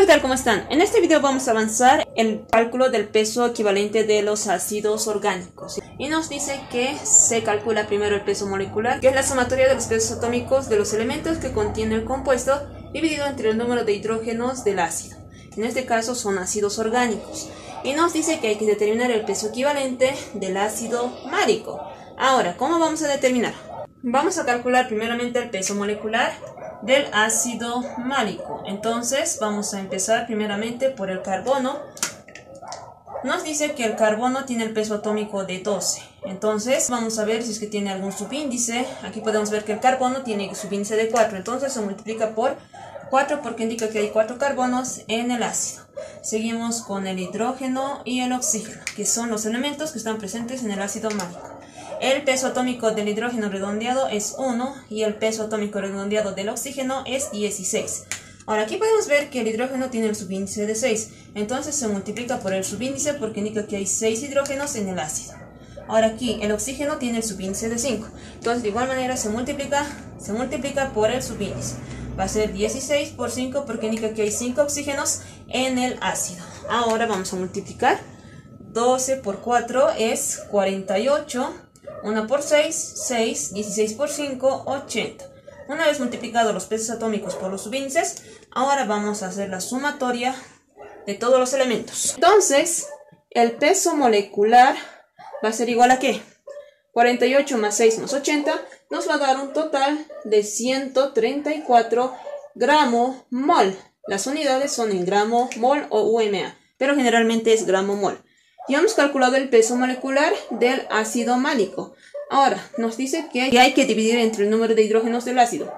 tal? ¿Cómo están? En este video vamos a avanzar el cálculo del peso equivalente de los ácidos orgánicos. Y nos dice que se calcula primero el peso molecular, que es la sumatoria de los pesos atómicos de los elementos que contiene el compuesto, dividido entre el número de hidrógenos del ácido. En este caso son ácidos orgánicos. Y nos dice que hay que determinar el peso equivalente del ácido málico. Ahora, ¿cómo vamos a determinar? Vamos a calcular primeramente el peso molecular del ácido málico. Entonces vamos a empezar primeramente por el carbono. Nos dice que el carbono tiene el peso atómico de 12. Entonces vamos a ver si es que tiene algún subíndice. Aquí podemos ver que el carbono tiene subíndice de 4. Entonces se multiplica por 4 porque indica que hay 4 carbonos en el ácido. Seguimos con el hidrógeno y el oxígeno, que son los elementos que están presentes en el ácido málico. El peso atómico del hidrógeno redondeado es 1 y el peso atómico redondeado del oxígeno es 16. Ahora aquí podemos ver que el hidrógeno tiene el subíndice de 6, entonces se multiplica por el subíndice porque indica que hay 6 hidrógenos en el ácido. Ahora aquí el oxígeno tiene el subíndice de 5, entonces de igual manera se multiplica por el subíndice. Va a ser 16 por 5 porque indica que hay 5 oxígenos en el ácido. Ahora vamos a multiplicar. 12 por 4 es 48. 1 por 6, 6, 16 por 5, 80. Una vez multiplicados los pesos atómicos por los subíndices, ahora vamos a hacer la sumatoria de todos los elementos. Entonces, el peso molecular va a ser igual a ¿qué? 48 más 6 más 80 nos va a dar un total de 134 gramo mol. Las unidades son en gramo mol o UMA, pero generalmente es gramo mol. Ya hemos calculado el peso molecular del ácido málico. Ahora, nos dice que hay que dividir entre el número de hidrógenos del ácido.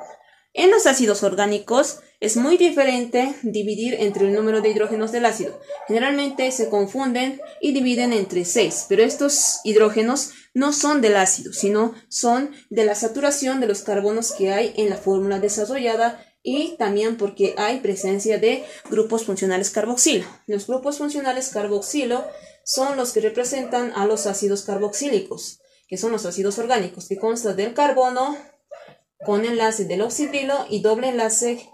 En los ácidos orgánicos es muy diferente dividir entre el número de hidrógenos del ácido. Generalmente se confunden y dividen entre 6, pero estos hidrógenos no son del ácido, sino son de la saturación de los carbonos que hay en la fórmula desarrollada y también porque hay presencia de grupos funcionales carboxilo. Los grupos funcionales carboxilo son los que representan a los ácidos carboxílicos, que son los ácidos orgánicos, que consta del carbono con enlace del oxidrilo y doble enlace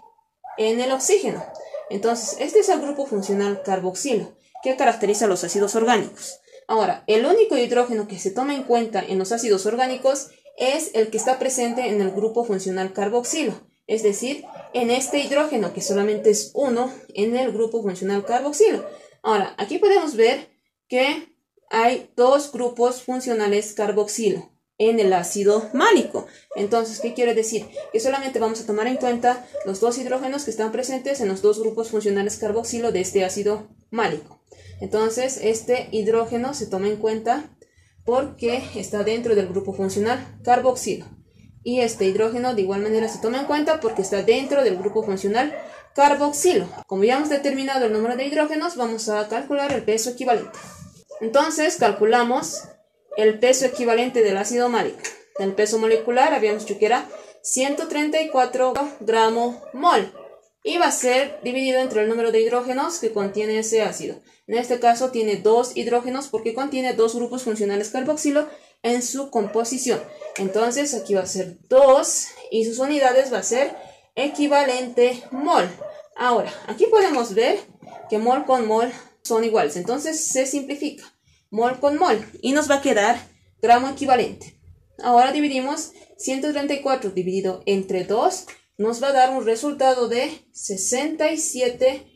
en el oxígeno. Entonces, este es el grupo funcional carboxilo, que caracteriza a los ácidos orgánicos. Ahora, el único hidrógeno que se toma en cuenta en los ácidos orgánicos es el que está presente en el grupo funcional carboxilo, es decir, en este hidrógeno, que solamente es uno en el grupo funcional carboxilo. Ahora, aquí podemos ver que hay dos grupos funcionales carboxilo en el ácido málico. Entonces, ¿qué quiere decir? Que solamente vamos a tomar en cuenta los dos hidrógenos que están presentes en los dos grupos funcionales carboxilo de este ácido málico. Entonces, este hidrógeno se toma en cuenta porque está dentro del grupo funcional carboxilo. Y este hidrógeno de igual manera se toma en cuenta porque está dentro del grupo funcional carboxilo. Como ya hemos determinado el número de hidrógenos, vamos a calcular el peso equivalente. Entonces calculamos el peso equivalente del ácido málico. El peso molecular habíamos dicho que era 134 gramo mol y va a ser dividido entre el número de hidrógenos que contiene ese ácido. En este caso tiene 2 hidrógenos porque contiene 2 grupos funcionales carboxilo en su composición. Entonces aquí va a ser 2 y sus unidades va a ser equivalente mol. Ahora, aquí podemos ver que mol con mol son iguales, entonces se simplifica mol con mol y nos va a quedar gramo equivalente. Ahora dividimos 134 dividido entre 2, nos va a dar un resultado de 67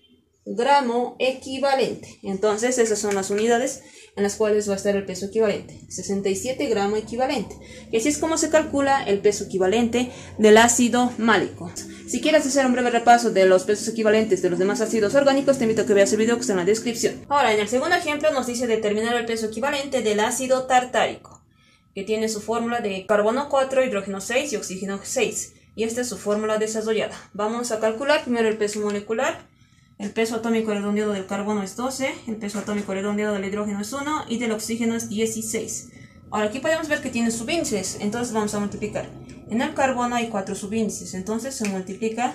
gramo equivalente. Entonces esas son las unidades en las cuales va a estar el peso equivalente, 67 gramo equivalente. Y así es como se calcula el peso equivalente del ácido málico. Si quieres hacer un breve repaso de los pesos equivalentes de los demás ácidos orgánicos, te invito a que veas el video que está en la descripción. Ahora, en el segundo ejemplo nos dice determinar el peso equivalente del ácido tartárico, que tiene su fórmula de carbono 4, hidrógeno 6 y oxígeno 6. Y esta es su fórmula desarrollada. Vamos a calcular primero el peso molecular. El peso atómico redondeado del carbono es 12, el peso atómico redondeado del hidrógeno es 1 y del oxígeno es 16. Ahora aquí podemos ver que tiene subíndices, entonces vamos a multiplicar. En el carbono hay 4 subíndices, entonces se multiplica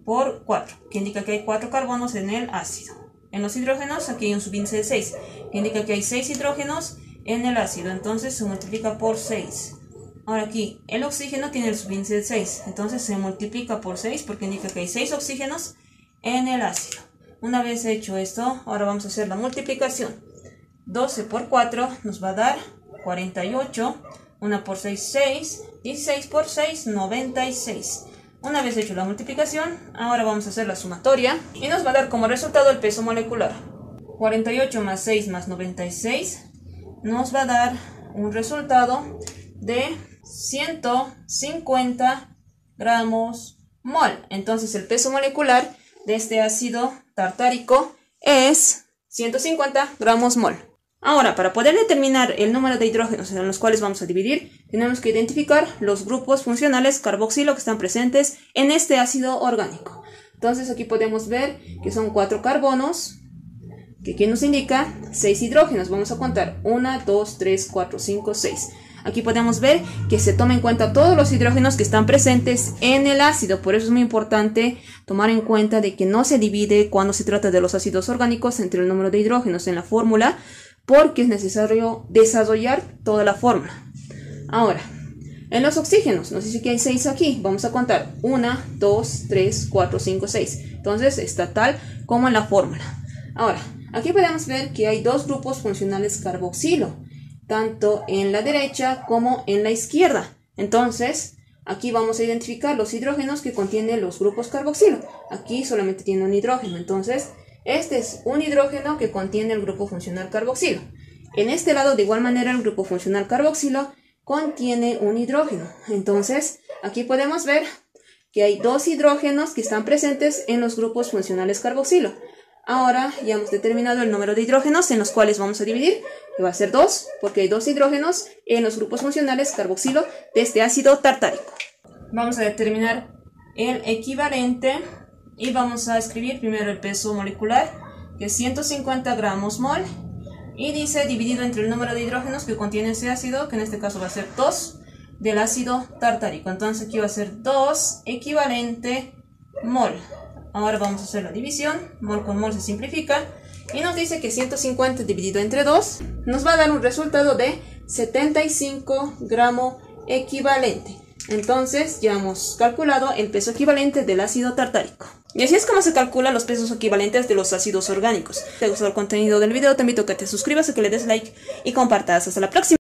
por 4, que indica que hay 4 carbonos en el ácido. En los hidrógenos aquí hay un subíndice de 6, que indica que hay 6 hidrógenos en el ácido, entonces se multiplica por 6. Ahora aquí el oxígeno tiene el subíndice de 6, entonces se multiplica por 6 porque indica que hay 6 oxígenos en el ácido. Una vez hecho esto, ahora vamos a hacer la multiplicación. 12 por 4 nos va a dar 48. 1 por 6, 6. 16 por 6, 96. Una vez hecho la multiplicación, ahora vamos a hacer la sumatoria. Y nos va a dar como resultado el peso molecular. 48 más 6 más 96 nos va a dar un resultado de 150 gramos mol. Entonces el peso molecular de este ácido tartárico es 150 gramos mol. Ahora, para poder determinar el número de hidrógenos en los cuales vamos a dividir, tenemos que identificar los grupos funcionales carboxilo que están presentes en este ácido orgánico. Entonces aquí podemos ver que son 4 carbonos, que aquí nos indica 6 hidrógenos. Vamos a contar 1, 2, 3, 4, 5, 6. Aquí podemos ver que se toma en cuenta todos los hidrógenos que están presentes en el ácido. Por eso es muy importante tomar en cuenta de que no se divide cuando se trata de los ácidos orgánicos entre el número de hidrógenos en la fórmula, porque es necesario desarrollar toda la fórmula. Ahora, en los oxígenos, nos dice que hay 6 aquí. Vamos a contar 1, 2, 3, 4, 5, 6. Entonces está tal como en la fórmula. Ahora, aquí podemos ver que hay 2 grupos funcionales carboxilo, tanto en la derecha como en la izquierda. Entonces, aquí vamos a identificar los hidrógenos que contienen los grupos carboxilo. Aquí solamente tiene un hidrógeno, entonces este es un hidrógeno que contiene el grupo funcional carboxilo. En este lado, de igual manera, el grupo funcional carboxilo contiene un hidrógeno. Entonces, aquí podemos ver que hay 2 hidrógenos que están presentes en los grupos funcionales carboxilo. Ahora ya hemos determinado el número de hidrógenos en los cuales vamos a dividir, que va a ser 2, porque hay 2 hidrógenos en los grupos funcionales carboxilo de este ácido tartárico. Vamos a determinar el equivalente y vamos a escribir primero el peso molecular, que es 150 gramos mol, y dice dividido entre el número de hidrógenos que contiene ese ácido, que en este caso va a ser 2, del ácido tartárico. Entonces aquí va a ser 2 equivalente mol. Ahora vamos a hacer la división. Mol con mol se simplifica y nos dice que 150 dividido entre 2 nos va a dar un resultado de 75 gramos equivalente. Entonces ya hemos calculado el peso equivalente del ácido tartárico. Y así es como se calculan los pesos equivalentes de los ácidos orgánicos. Si te gustó el contenido del video, te invito a que te suscribas, a que le des like y compartas. Hasta la próxima.